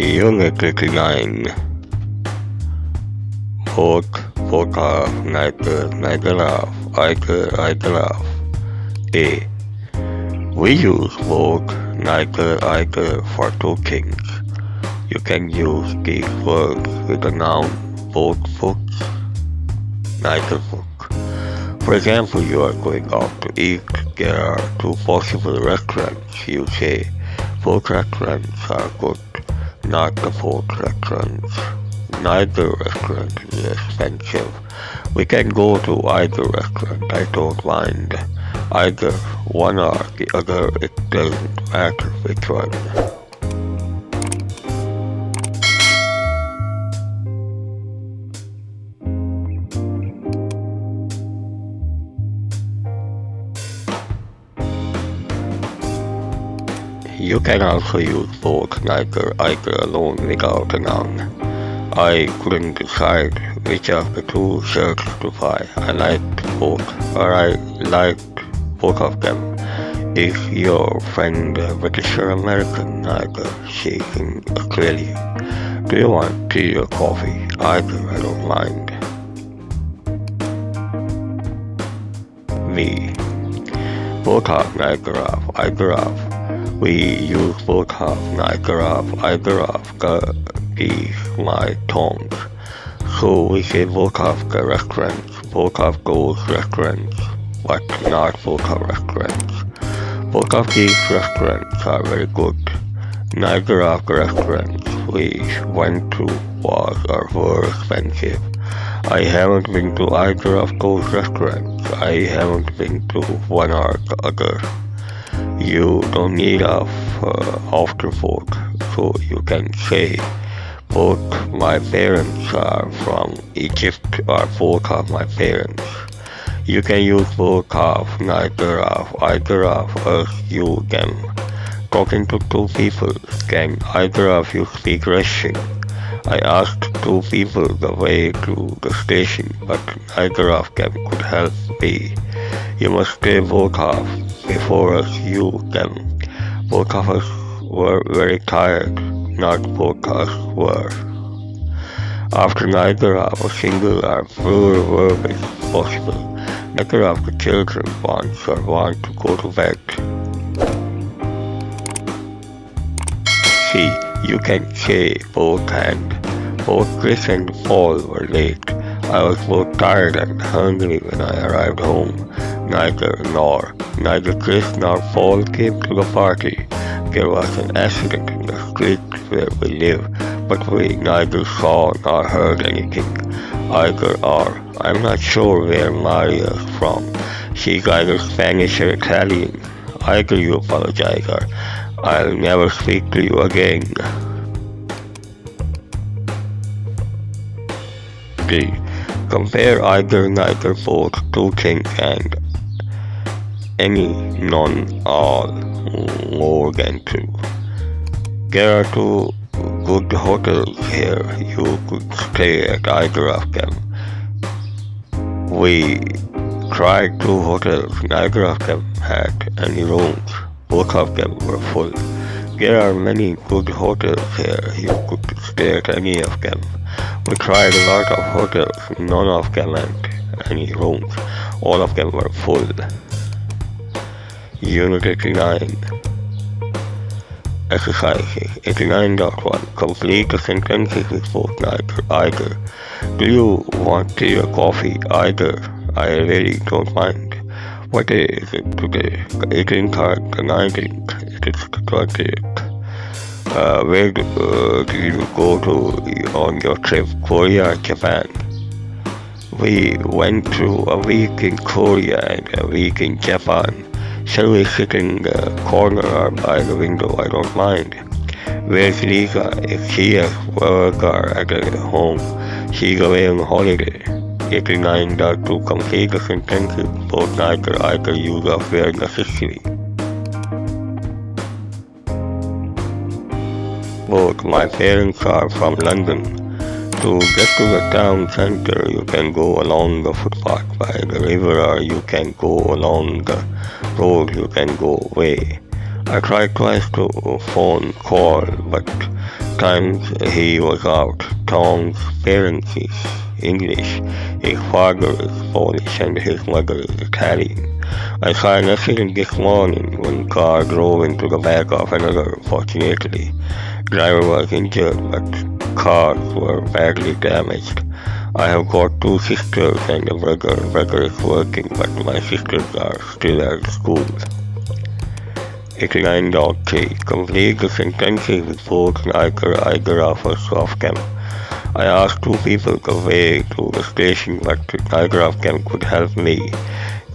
Unit 59 Vodka, Nigerov, Igerov. A. We use vodka, Niger for two things. You can use these words with the noun vodka, Nigervuk. For example, you are going out to eat. There are two possible restaurants. You say, both restaurants are good, not the both restaurants. Neither restaurant is expensive. We can go to either restaurant, I don't mind. Either one or the other, it doesn't matter which one. You can also use both neither alone without a noun. I couldn't decide which of the two shirts to buy. I liked both, or I liked both of them. Is your friend British or American? Neither. She's in Australia. Do you want tea or coffee? Either, I don't mind. Me. Both of Nigerov. We use both of Nigerov, is my tongue. So we say both of the restaurants, both of those restaurants, but not both of restaurants. Both of these restaurants are very good. Neither of the restaurants we went to was or were expensive. I haven't been to either of those restaurants. I haven't been to one or the other. You don't need afterthought, so you can say both my parents are from Egypt or both of my parents. You can use both of, neither of, either of as you can. Talking to two people, can either of you speak Russian? I asked two people the way to the station, but neither of them could help me. You must say both of before us you them. Both of us were very tired, not both of us were. After neither of a single or plural verb is possible, neither of the children wants or want to go to bed. See, you can say both and. Both Chris and Paul were late. I was both tired and hungry when I arrived home. Neither Chris nor Paul came to the party. There was an accident in the street where we live, but we neither saw nor heard anything. Either or. I'm not sure where Maria is from. She's either Spanish or Italian. Either you apologize or I'll never speak to you again. B. Compare either, neither, both, two things, and any, none, all, more than two. There are two good hotels here. You could stay at either of them. We tried two hotels. Neither of them had any rooms. Both of them were full. There are many good hotels here. You could stay at any of them. We tried a lot of hotels. None of them had any rooms. All of them were full. Unit 89. Exercises 89.1. Complete the sentences with both neither, either. Do you want tea or coffee? Either. I really don't mind. What day is it today? The 18th or the 19th? It is the 20th. Where did you go to on your trip? Korea or Japan? We went to a week in Korea and a week in Japan. Shall we sit in the corner or by the window? I don't mind. Where's Lisa? Is she at work or at home? She's away on holiday. 89.2. Complete the sentences, both neither, either, use of where necessary. Both my parents are from London. To get to the town center, you can go along the footpath by the river or you can go along the road, you can go away. I tried twice to phone call, but times he was out. Tom's parents is English, his father is Polish, and his mother is Italian. I tried messaging this morning when car drove into the back of another. Fortunately, driver was injured, but cars were badly damaged. I have got two sisters and a brother. Brother is working, but my sisters are still at school. 89.3. Complete the sentences with both Niagara offers Softcam. I asked two people the way to the station, but Niagara could help me.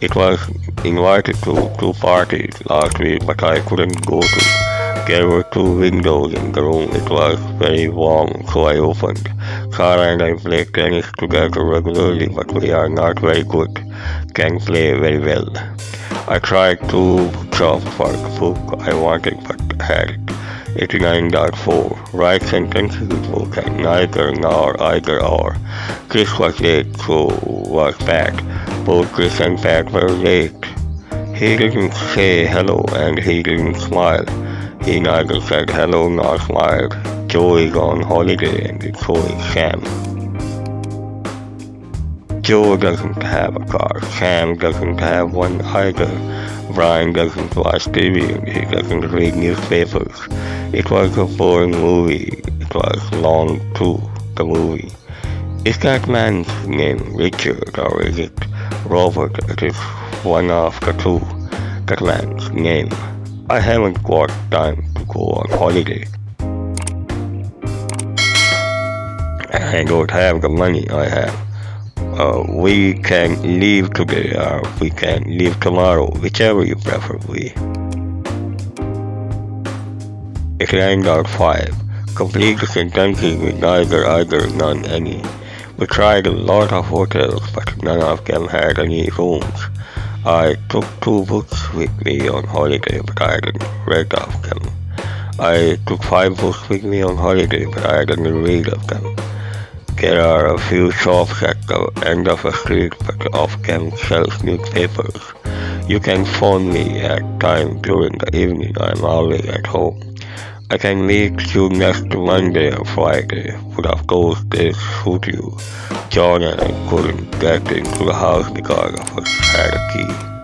It was invited to two parties last week, but I couldn't go to. There were two windows in the room. It was very warm, so I opened. Sarah and I play tennis together regularly, but we are not very good. Can play very well. I tried to shop for the book I wanted, but had it. 89.4. Write sentences with book and neither nor either or. Chris was late, so was Pat. Both Chris and Pat were late. He didn't say hello and he didn't smile. He neither said hello nor smiled. Joe is on holiday and so is Sam. Joe doesn't have a car. Sam doesn't have one either. Brian doesn't watch TV and he doesn't read newspapers. It was a boring movie. It was long too, the movie. Is that man's name Richard or is it Robert? It is one of the two. That man's name. I haven't got time to go on holiday. I don't have the money I have. We can leave today or we can leave tomorrow, whichever you prefer. 89.5. Complete the sentences with neither, either, none, any. We tried a lot of hotels, but none of them had any rooms. I took two books with me on holiday, but I didn't read of them. I took 5 books with me on holiday, but I didn't read of them. There are a few shops at the end of the street, but of them sells newspapers. You can phone me at time during the evening. I'm always at home. I can meet you next Monday or Friday. Would of those days suit you? John and I couldn't get into the house because of us had a key.